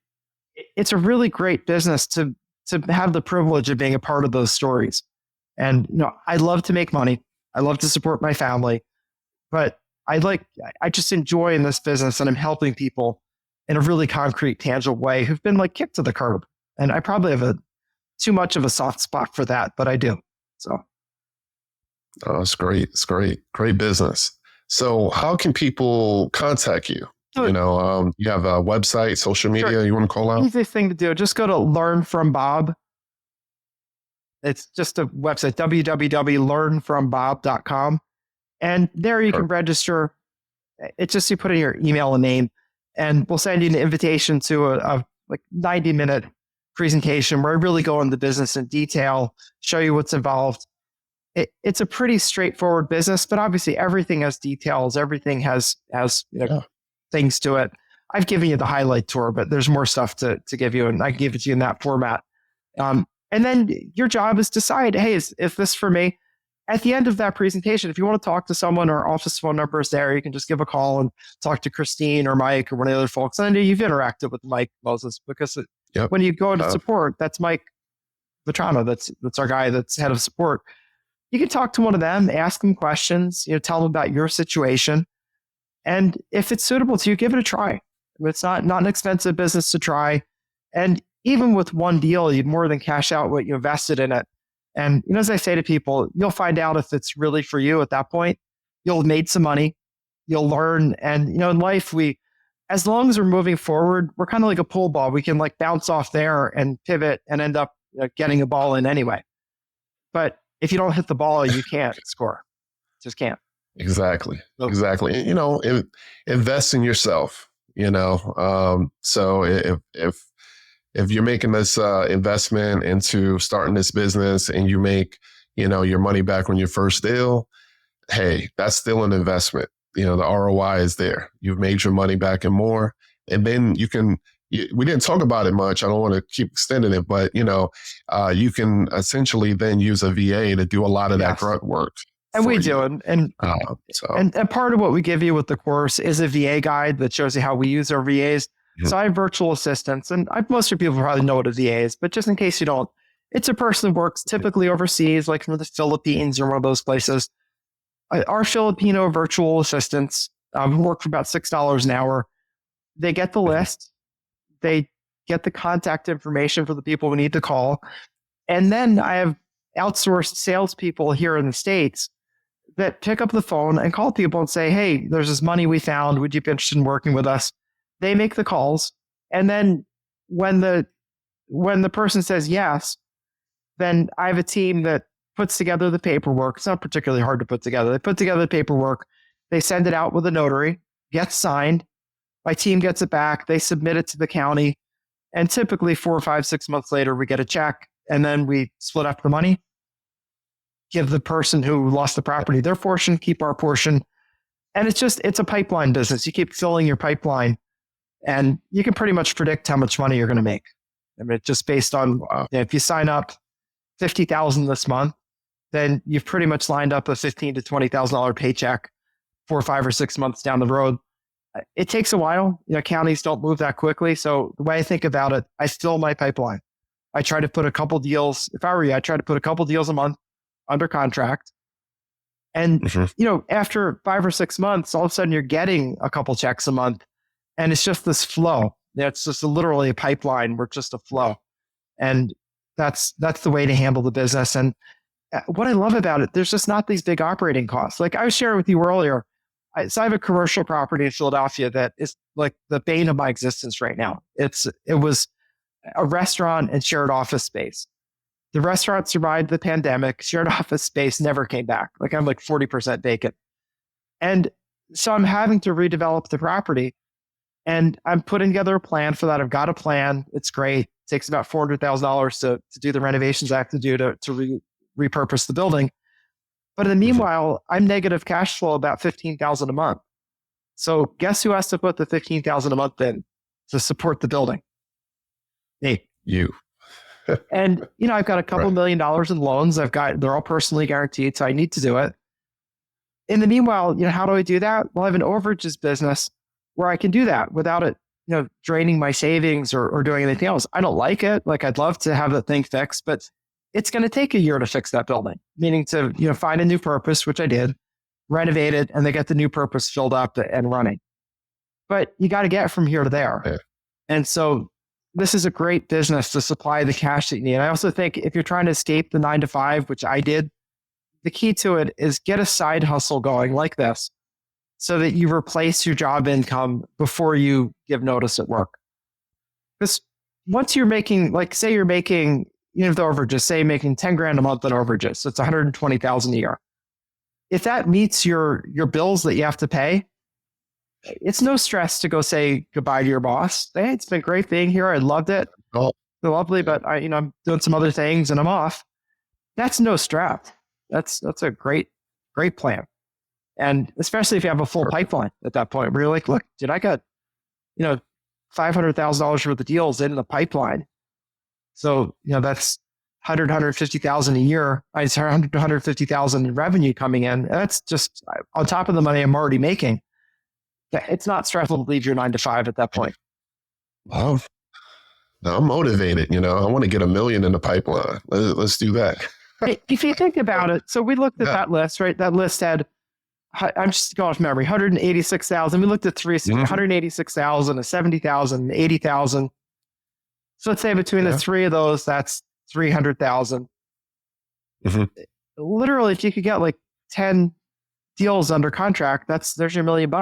it's a really great business to have the privilege of being a part of those stories. And, I love to make money. I love to support my family, but I just enjoy in this business and I'm helping people in a really concrete, tangible way who've been like kicked to the curb. And I probably have too much of a soft spot for that, but I do. So. Oh, it's great. It's great. Great business. So how can people contact you? So, You have a website, social media sure. you want to call out? Easiest thing to do, just go to Learn from Bob. It's just a website, www.learnfrombob.com. And there you can register. It's just you put in your email and name, and we'll send you an invitation to a 90-minute presentation where I really go into business in detail, show you what's involved. It's a pretty straightforward business, but obviously everything has details. Everything has things to it. I've given you the highlight tour, but there's more stuff to give you, and I can give it to you in that format. And then your job is decide, hey, is this for me? At the end of that presentation, if you want to talk to someone, our office phone number is there. You can just give a call and talk to Christine or Mike or one of the other folks. And I know you've interacted with Mike Moses because when you go into support, that's Mike Vetrano. That's our guy that's head of support. You can talk to one of them, ask them questions, tell them about your situation. And if it's suitable to you, give it a try. It's not an expensive business to try. And even with one deal, you'd more than cash out what you invested in it. And, as I say to people, you'll find out if it's really for you at that point. You'll have made some money. You'll learn. And, in life, as long as we're moving forward, we're kind of like a pool ball. We can bounce off there and pivot and end up getting a ball in anyway. But if you don't hit the ball, you can't score. Just can't. Exactly. Exactly. Invest in yourself, so if you're making this investment into starting this business and you make, your money back on your first deal, hey, that's still an investment. The ROI is there. You've made your money back and more. And then we didn't talk about it much. I don't want to keep extending it, but, you can essentially then use a VA to do a lot of that grunt work. And we do. And part of what we give you with the course is a VA guide that shows you how we use our VAs. So I have virtual assistants, and most of people probably know what a VA is, but just in case you don't, it's a person who works typically overseas, like from the Philippines or one of those places. Our Filipino virtual assistants work for about $6 an hour. They get the list. They get the contact information for the people we need to call. And then I have outsourced salespeople here in the States that pick up the phone and call people and say, hey, there's this money we found. Would you be interested in working with us? They make the calls. And then when the person says yes, then I have a team that puts together the paperwork. It's not particularly hard to put together. They put together the paperwork. They send it out with a notary, gets signed. My team gets it back. They submit it to the county. And typically 4 or 5, 6 months later, we get a check. And then we split up the money, give the person who lost the property their portion, keep our portion. And it's a pipeline business. You keep filling your pipeline. And you can pretty much predict how much money you're going to make. I mean, just based on if you sign up $50,000 this month, then you've pretty much lined up a $15,000 to $20,000 paycheck 4 or 5 or 6 months down the road. It takes a while. Counties don't move that quickly. So the way I think about it, I fill my pipeline. I try to put a couple deals. If I were you, I try to put a couple deals a month under contract. And after 5 or 6 months, all of a sudden you're getting a couple checks a month. And it's just this flow. It's just literally a pipeline. We're just a flow. And that's the way to handle the business. And what I love about it, there's just not these big operating costs. Like I was sharing with you earlier, so I have a commercial property in Philadelphia that is like the bane of my existence right now. It was a restaurant and shared office space. The restaurant survived the pandemic. Shared office space never came back. Like I'm like 40% vacant. And so I'm having to redevelop the property, and I'm putting together a plan for that. I've got a plan. It's great. It takes about $400,000 to do the renovations I have to do to repurpose the building. But in the meanwhile, I'm negative cash flow about $15,000 a month. So guess who has to put the $15,000 a month in to support the building? Me. You. And I've got a couple $1 million in loans. They're all personally guaranteed, so I need to do it. In the meanwhile, how do I do that? Well, I have an overages business where I can do that without it, draining my savings or doing anything else. I don't like it. Like I'd love to have the thing fixed, but it's going to take a year to fix that building, meaning to, find a new purpose, which I did, renovate it, and they get the new purpose filled up and running. But you got to get from here to there. Yeah. And so this is a great business to supply the cash that you need. I also think if you're trying to escape the 9-to-5, which I did, the key to it is get a side hustle going like this so that you replace your job income before you give notice at work. Because once you're making, like, say you're making, the overages, say making 10 grand a month in overages, so it's 120,000 a year. If that meets your bills that you have to pay, it's no stress to go say goodbye to your boss. Hey, it's been great being here. I loved it. Oh, it's lovely, but I'm doing some other things and I'm off. That's no stress. That's a great plan. And especially if you have a full pipeline at that point, where you're like, look, dude, I got, $500,000 worth of deals in the pipeline. So, that's 150,000 a year. It's 150,000 in revenue coming in. That's just on top of the money I'm already making. It's not stressful to leave your 9-to-5 at that point. Wow. Now I'm motivated. I want to get $1 million in the pipeline. Let's do that. If you think about it, so we looked at that list, right? That list had, I'm just going off memory, 186,000. We looked at 186,000, 70,000, 80,000. So let's say between the three of those, that's 300,000. Mm-hmm. Literally, if you could get like 10 deals under contract, there's your $1 million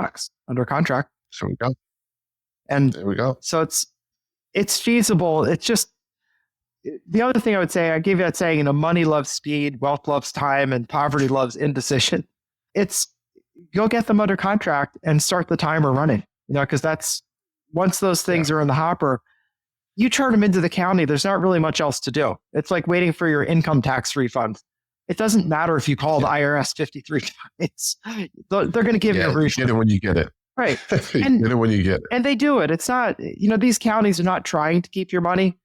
under contract. There we go. And there we go. So it's feasible. It's just, the other thing I would say, I gave you that saying, money loves speed, wealth loves time, and poverty loves indecision. It's go get them under contract and start the timer running, because that's, once those things are in the hopper, you turn them into the county. There's not really much else to do. It's like waiting for your income tax refund. It doesn't matter if you call the IRS 53 times. They're going to give you a refund. You get it when you get it. Right. And, get it when you get it. And they do it. It's not, these counties are not trying to keep your money.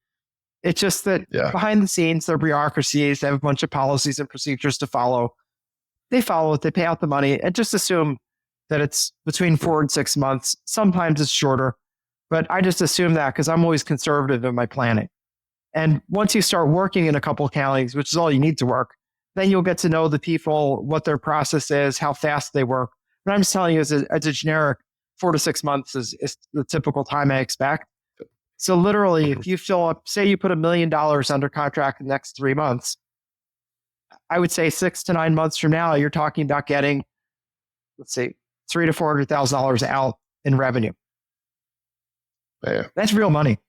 It's just that behind the scenes, they're bureaucracies. They have a bunch of policies and procedures to follow. They follow it. They pay out the money, and just assume that it's between 4 and 6 months. Sometimes it's shorter, but I just assume that because I'm always conservative in my planning. And once you start working in a couple of counties, which is all you need to work, then you'll get to know the people, what their process is, how fast they work. But I'm just telling you, as a generic, 4 to 6 months is the typical time I expect. So literally, if you fill up, say you put $1 million under contract in the next 3 months, I would say 6 to 9 months from now, you're talking about getting, let's say, $300,000 to $400,000 out in revenue. Man. That's real money.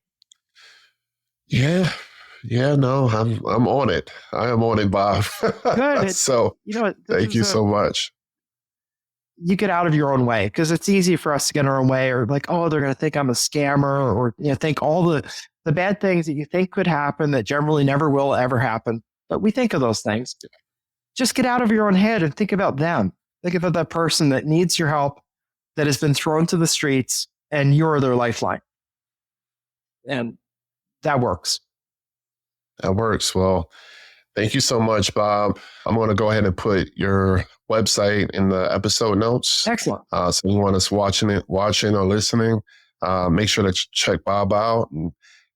Yeah. Yeah, no, I'm on it. I am on it, Bob. Good. So thank you so much. You get out of your own way, because it's easy for us to get in our own way, or like, oh, they're going to think I'm a scammer, or think all the bad things that you think could happen that generally never will ever happen. But we think of those things. Just get out of your own head and think about them. Think about that person that needs your help, that has been thrown to the streets, and you're their lifeline. And that works. That works. Well, thank you so much, Bob. I'm going to go ahead and put your website in the episode notes. Excellent. So anyone that's watching or listening, make sure to check Bob out. And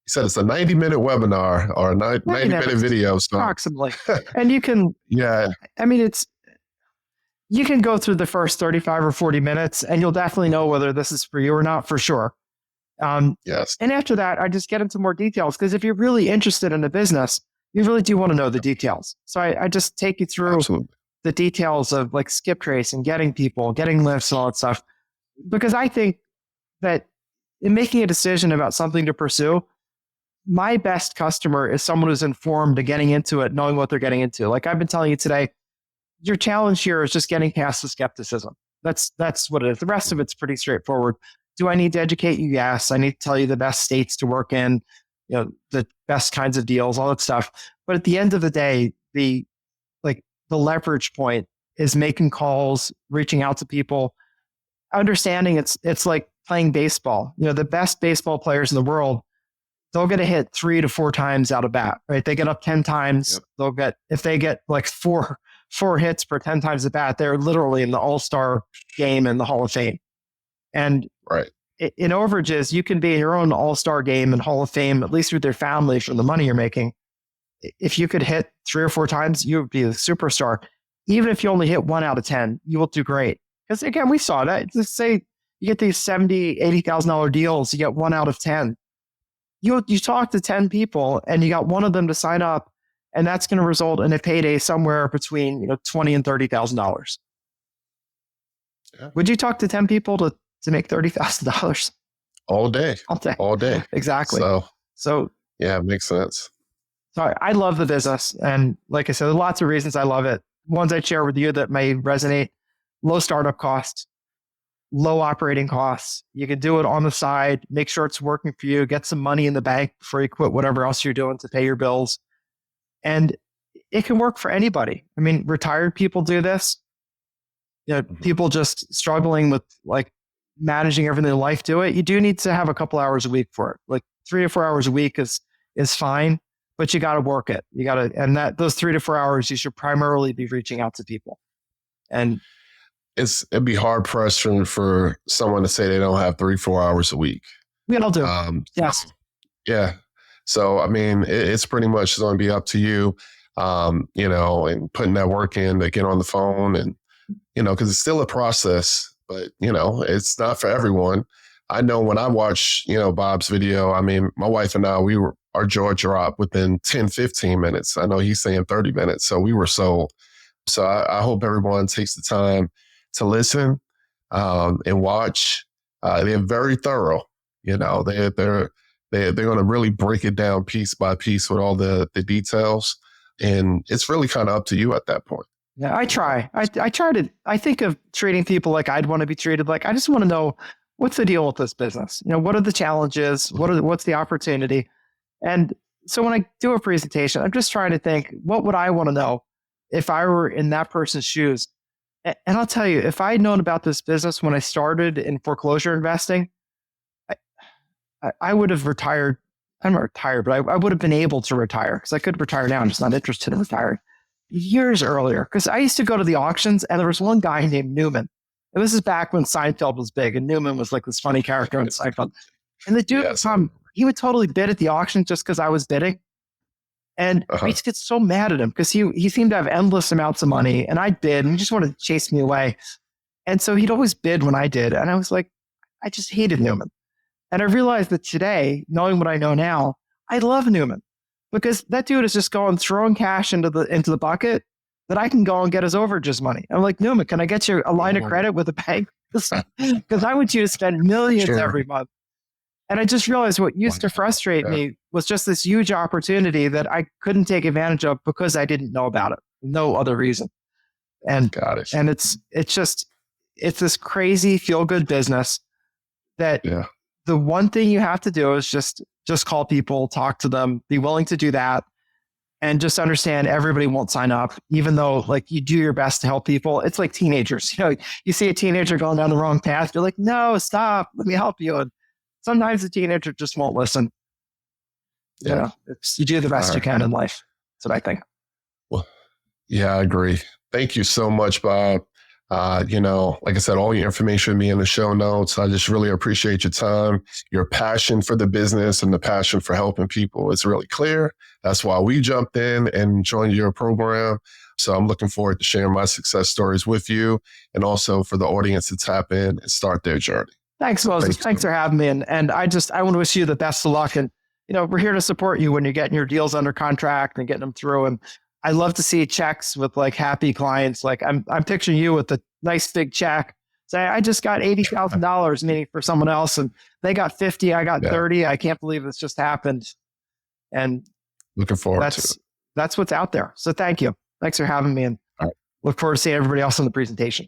he said it's a 90-minute webinar or a 90-minute video. So. Approximately. And you can, I mean, you can go through the first 35 or 40 minutes and you'll definitely know whether this is for you or not, for sure. Yes. And after that, I just get into more details because if you're really interested in the business, you really do want to know the details. So I just take you through Absolutely. the details of like skip trace and getting people, getting lifts and all that stuff. Because I think that in making a decision about something to pursue, my best customer is someone who's informed and getting into it, knowing what they're getting into. Like I've been telling you today, your challenge here is just getting past the skepticism. That's what it is. The rest of it's pretty straightforward. Do I need to educate you? Yes. I need to tell you the best states to work in, the best kinds of deals, all that stuff. But at the end of the day, the leverage point is making calls, reaching out to people, understanding it's like playing baseball. The best baseball players in the world, they'll get a hit 3 to 4 times out of bat, right? They get up 10 times. Yep. If they get like four hits per 10 times at bat, they're literally in the all-star game in the Hall of Fame. And right. In overages, you can be in your own all-star game and Hall of Fame, at least with your family from the money you're making. If you could hit 3 or 4 times, you would be a superstar. Even if you only hit 1 out of 10, you will do great. Because again, we saw that. Let's say you get these $70,000, $80,000 deals, you get 1 out of 10. You talk to 10 people and you got one of them to sign up, and that's going to result in a payday somewhere between $20,000 and $30,000. Yeah. Would you talk to 10 people to make $30,000? All day. All day. Exactly. So yeah, it makes sense. So I love the business. And like I said, there are lots of reasons I love it. Ones I'd share with you that may resonate: low startup costs, low operating costs. You can do it on the side, make sure it's working for you, get some money in the bank before you quit whatever else you're doing to pay your bills. And it can work for anybody. I mean, retired people do this. People just struggling with like managing everything in life do it. You do need to have a couple hours a week for it. Like 3 to 4 hours a week is fine, but you got to work it. And those 3 to 4 hours, you should primarily be reaching out to people. And it'd be hard pressed for someone to say they don't have 3-4 hours a week. We all do. Yes. Yeah. So, I mean, it's pretty much going to be up to you, and putting that work in to get on the phone and, because it's still a process, but, it's not for everyone. I know when I watch, Bob's video, I mean, my wife and I, our jaw dropped within 10, 15 minutes. I know he's saying 30 minutes. So we were sold. So I hope everyone takes the time to listen and watch. They're very thorough. They're going to really break it down piece by piece with all the details. And it's really kind of up to you at that point. Yeah, I try. I think of treating people like I'd want to be treated. Like, I just want to know, what's the deal with this business? What are the challenges? What's the opportunity? And so when I do a presentation, I'm just trying to think, what would I want to know if I were in that person's shoes? And I'll tell you, if I had known about this business when I started in foreclosure investing, I would have retired. I'm not retired, but I would have been able to retire, because I could retire now. I'm just not interested in retiring years earlier. Because I used to go to the auctions, and there was one guy named Newman. And this is back when Seinfeld was big, and Newman was like this funny character on Seinfeld. And the dude, he would totally bid at the auction just because I was bidding. And I used to get so mad at him because he seemed to have endless amounts of money, and I'd bid and he just wanted to chase me away. And so he'd always bid when I did. And I was like, I just hated Newman. And I realized that today, knowing what I know now, I love Newman, because that dude is just throwing cash into the bucket that I can go and get his overages money. I'm like, Newman, can I get you a line of credit with a bank? Because I want you to spend millions every month. And I just realized what used to frustrate me was just this huge opportunity that I couldn't take advantage of because I didn't know about it. No other reason. And got it. And it's this crazy feel-good business that the one thing you have to do is just call people, talk to them, be willing to do that, and just understand everybody won't sign up, even though like you do your best to help people. It's like teenagers. You see a teenager going down the wrong path, you're like, no, stop, let me help you. And sometimes the teenager just won't listen. Yeah. You do the best you can in life. That's what I think. Well, yeah, I agree. Thank you so much, Bob. Like I said, all your information will be in the show notes. I just really appreciate your time, your passion for the business, and the passion for helping people. It's really clear. That's why we jumped in and joined your program. So I'm looking forward to sharing my success stories with you, and also for the audience to tap in and start their journey. Thanks, Moses. Thanks for having me. And I want to wish you the best of luck. And, we're here to support you when you're getting your deals under contract and getting them through. And I love to see checks with like happy clients. Like I'm picturing you with a nice big check. Say, I just got $80,000 meaning for someone else and they got 50, I got 30. I can't believe this just happened. And looking forward to it. That's what's out there. So thank you. Thanks for having me. And look forward to seeing everybody else on the presentation.